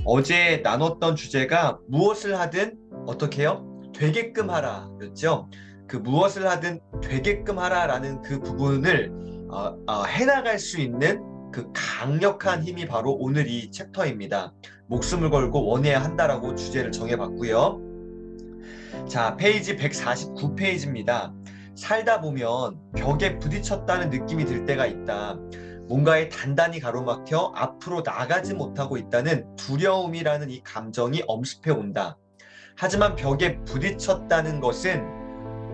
어제 나눴던 주제가 무엇을 하든 어떻게 해요? 되게끔 하라 였죠. 그 무엇을 하든 되게끔 하라라는 그 부분을 해나갈 수 있는 그 강력한 힘이 바로 오늘 이 챕터입니다. 목숨을 걸고 원해야 한다라고 주제를 정해봤고요. 자, 페이지 149페이지입니다. 살다 보면 벽에 부딪혔다는 느낌이 들 때가 있다. 뭔가에 단단히 가로막혀 앞으로 나가지 못하고 있다는 두려움이라는 이 감정이 엄습해 온다. 하지만 벽에 부딪혔다는 것은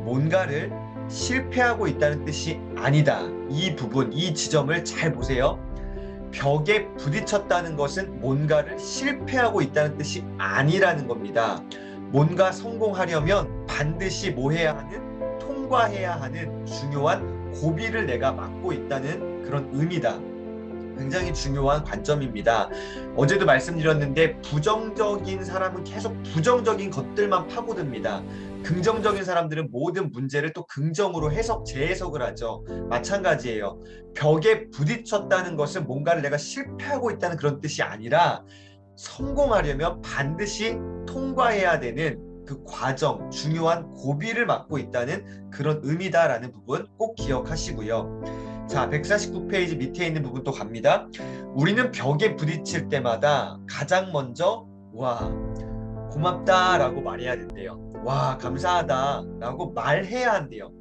뭔가를 실패하고 있다는 뜻이 아니다. 이 부분, 이 지점을 잘 보세요. 벽에 부딪혔다는 것은 뭔가를 실패하고 있다는 뜻이 아니라는 겁니다. 뭔가 성공하려면 반드시 뭐 해야 하는? 통과해야 하는 중요한 고비를 내가 막고 있다는 그런 의미다. 굉장히 중요한 관점입니다. 어제도 말씀드렸는데 부정적인 사람은 계속 부정적인 것들만 파고듭니다. 긍정적인 사람들은 모든 문제를 또 긍정으로 재해석을 하죠. 마찬가지예요. 벽에 부딪혔다는 것은 뭔가를 내가 실패하고 있다는 그런 뜻이 아니라 성공하려면 반드시 통과해야 되는 그 과정, 중요한 고비를 막고 있다는 그런 의미다라는 부분 꼭 기억하시고요. 자, 149페이지 밑에 있는 부분 또 갑니다. 우리는 벽에 부딪힐 때마다 가장 먼저 와, 고맙다 라고 말해야 된대요. 와, 감사하다 라고 말해야 한대요.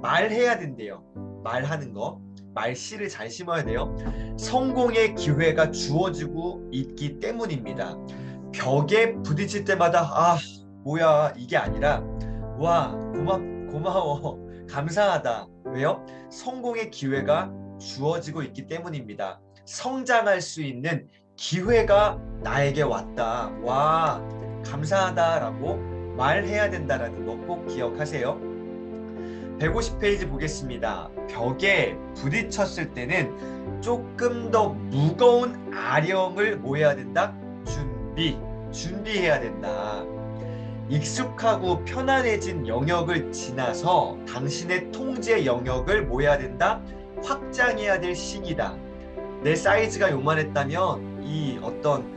말해야 된대요. 말하는 거. 말씨를 잘 심어야 돼요. 성공의 기회가 주어지고 있기 때문입니다. 벽에 부딪힐 때마다 뭐야 이게 아니라 와, 고마워, 감사하다. 왜요? 성공의 기회가 주어지고 있기 때문입니다. 성장할 수 있는 기회가 나에게 왔다. 와, 감사하다라고 말해야 된다라는 거 꼭 기억하세요. 150페이지 보겠습니다. 벽에 부딪혔을 때는 조금 더 무거운 아령을 뭐 해야 된다? 준비해야 된다. 익숙하고 편안해진 영역을 지나서 당신의 통제 영역을 뭐 해야 된다? 확장해야 될 시기다. 내 사이즈가 요만했다면 이 어떤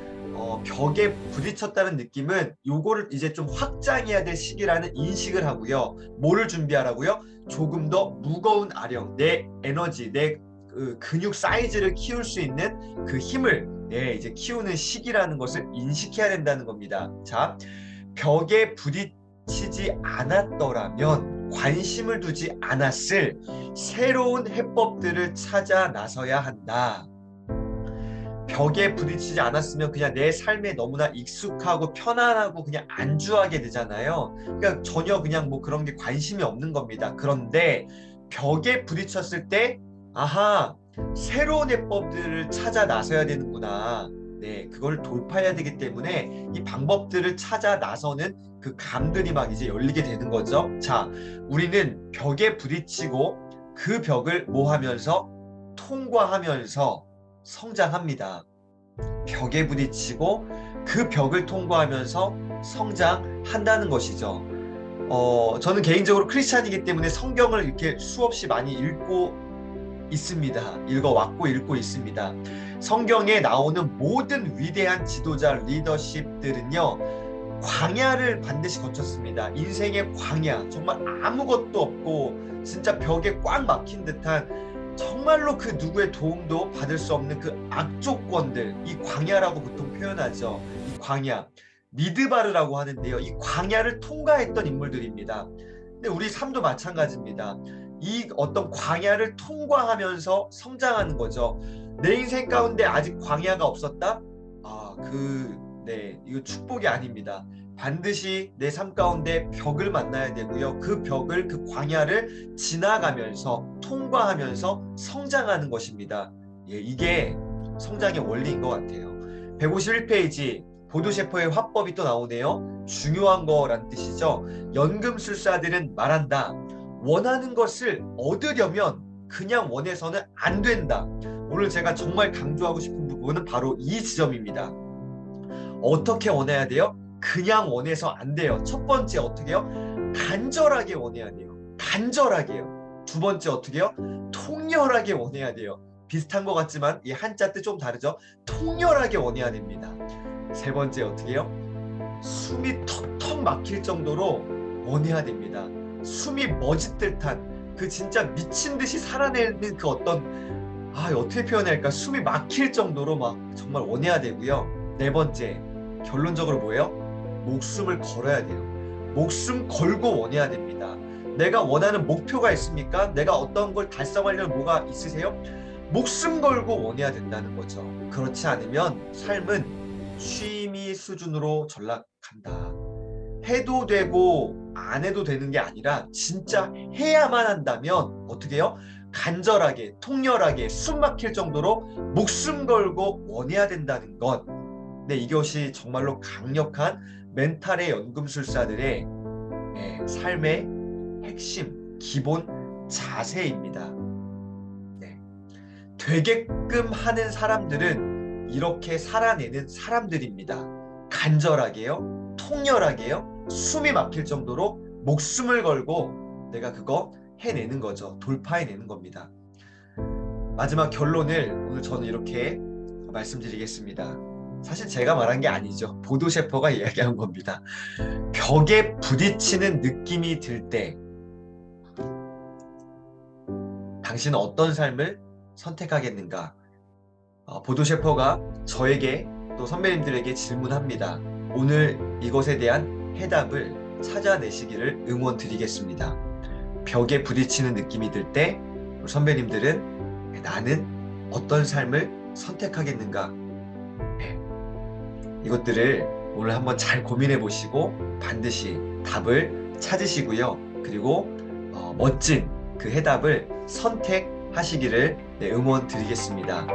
벽에 부딪혔다는 느낌은 요거를 이제 좀 확장해야 될 시기라는 인식을 하고요. 뭐를 준비하라고요? 조금 더 무거운 아령, 내 에너지, 내 근육 사이즈를 키울 수 있는 그 힘을 이제 키우는 시기라는 것을 인식해야 된다는 겁니다. 자, 벽에 부딪히지 않았더라면 관심을 두지 않았을 새로운 해법들을 찾아 나서야 한다. 벽에 부딪히지 않았으면 그냥 내 삶에 너무나 익숙하고 편안하고 그냥 안주하게 되잖아요. 그러니까 전혀 그냥 뭐 그런 게 관심이 없는 겁니다. 그런데 벽에 부딪혔을 때 새로운 해법들을 찾아 나서야 되는구나. 네, 그걸 돌파해야 되기 때문에 이 방법들을 찾아 나서는 그 감들이 막 이제 열리게 되는 거죠. 자, 우리는 벽에 부딪히고 그 벽을 뭐 하면서? 통과하면서 성장합니다. 벽에 부딪히고 그 벽을 통과하면서 성장한다는 것이죠. 저는 개인적으로 크리스찬이기 때문에 성경을 이렇게 수없이 많이 읽어왔고 읽고 있습니다. 성경에 나오는 모든 위대한 지도자 리더십들은요, 광야를 반드시 거쳤습니다. 인생의 광야, 정말 아무것도 없고 진짜 벽에 꽉 막힌 듯한 정말로 그 누구의 도움도 받을 수 없는 그 악조건들, 이 광야라고 보통 표현하죠. 이 광야, 미드바르라고 하는데요. 이 광야를 통과했던 인물들입니다. 근데 우리 삶도 마찬가지입니다. 이 어떤 광야를 통과하면서 성장하는 거죠. 내 인생 가운데 아직 광야가 없었다? 이거 축복이 아닙니다. 반드시 내 삶 가운데 벽을 만나야 되고요. 그 벽을, 그 광야를 지나가면서 통과하면서 성장하는 것입니다. 이게 성장의 원리인 것 같아요. 151페이지 보드셰퍼의 화법이 또 나오네요. 중요한 거란 뜻이죠. 연금술사들은 말한다. 원하는 것을 얻으려면 그냥 원해서는 안 된다. 오늘 제가 정말 강조하고 싶은 부분은 바로 이 지점입니다. 어떻게 원해야 돼요? 그냥 원해서 안 돼요. 첫 번째 어떻게 해요? 간절하게 원해야 돼요. 간절하게요. 두 번째 어떻게 해요? 통렬하게 원해야 돼요. 비슷한 것 같지만 이 한자 뜻 좀 다르죠? 통렬하게 원해야 됩니다. 세 번째 어떻게 해요? 숨이 턱턱 막힐 정도로 원해야 됩니다. 숨이 멎을 듯한 그 진짜 미친 듯이 살아내는 그 어떤 어떻게 표현해야 할까? 숨이 막힐 정도로 막 정말 원해야 되고요. 네 번째 결론적으로 뭐예요? 목숨을 걸어야 돼요. 목숨 걸고 원해야 됩니다. 내가 원하는 목표가 있습니까? 내가 어떤 걸 달성하려는 뭐가 있으세요? 목숨 걸고 원해야 된다는 거죠. 그렇지 않으면 삶은 취미 수준으로 전락한다. 해도 되고 안 해도 되는 게 아니라 진짜 해야만 한다면 어떻게 해요? 간절하게 통렬하게 숨 막힐 정도로 목숨 걸고 원해야 된다는 것. 네, 이것이 정말로 강력한 멘탈의 연금술사들의 삶의 핵심, 기본 자세입니다. 네. 되게끔 하는 사람들은 이렇게 살아내는 사람들입니다. 간절하게요, 통렬하게요, 숨이 막힐 정도로 목숨을 걸고 내가 그거 해내는 거죠. 돌파해내는 겁니다. 마지막 결론을 오늘 저는 이렇게 말씀드리겠습니다. 사실 제가 말한 게 아니죠. 보도 셰퍼가 이야기한 겁니다. 벽에 부딪히는 느낌이 들 때 당신은 어떤 삶을 선택하겠는가? 보도 셰퍼가 저에게 또 선배님들에게 질문합니다. 오늘 이것에 대한 해답을 찾아내시기를 응원드리겠습니다. 벽에 부딪히는 느낌이 들 때 선배님들은 나는 어떤 삶을 선택하겠는가? 이것들을 오늘 한번 잘 고민해 보시고 반드시 답을 찾으시고요. 그리고 멋진 그 해답을 선택하시기를 응원 드리겠습니다.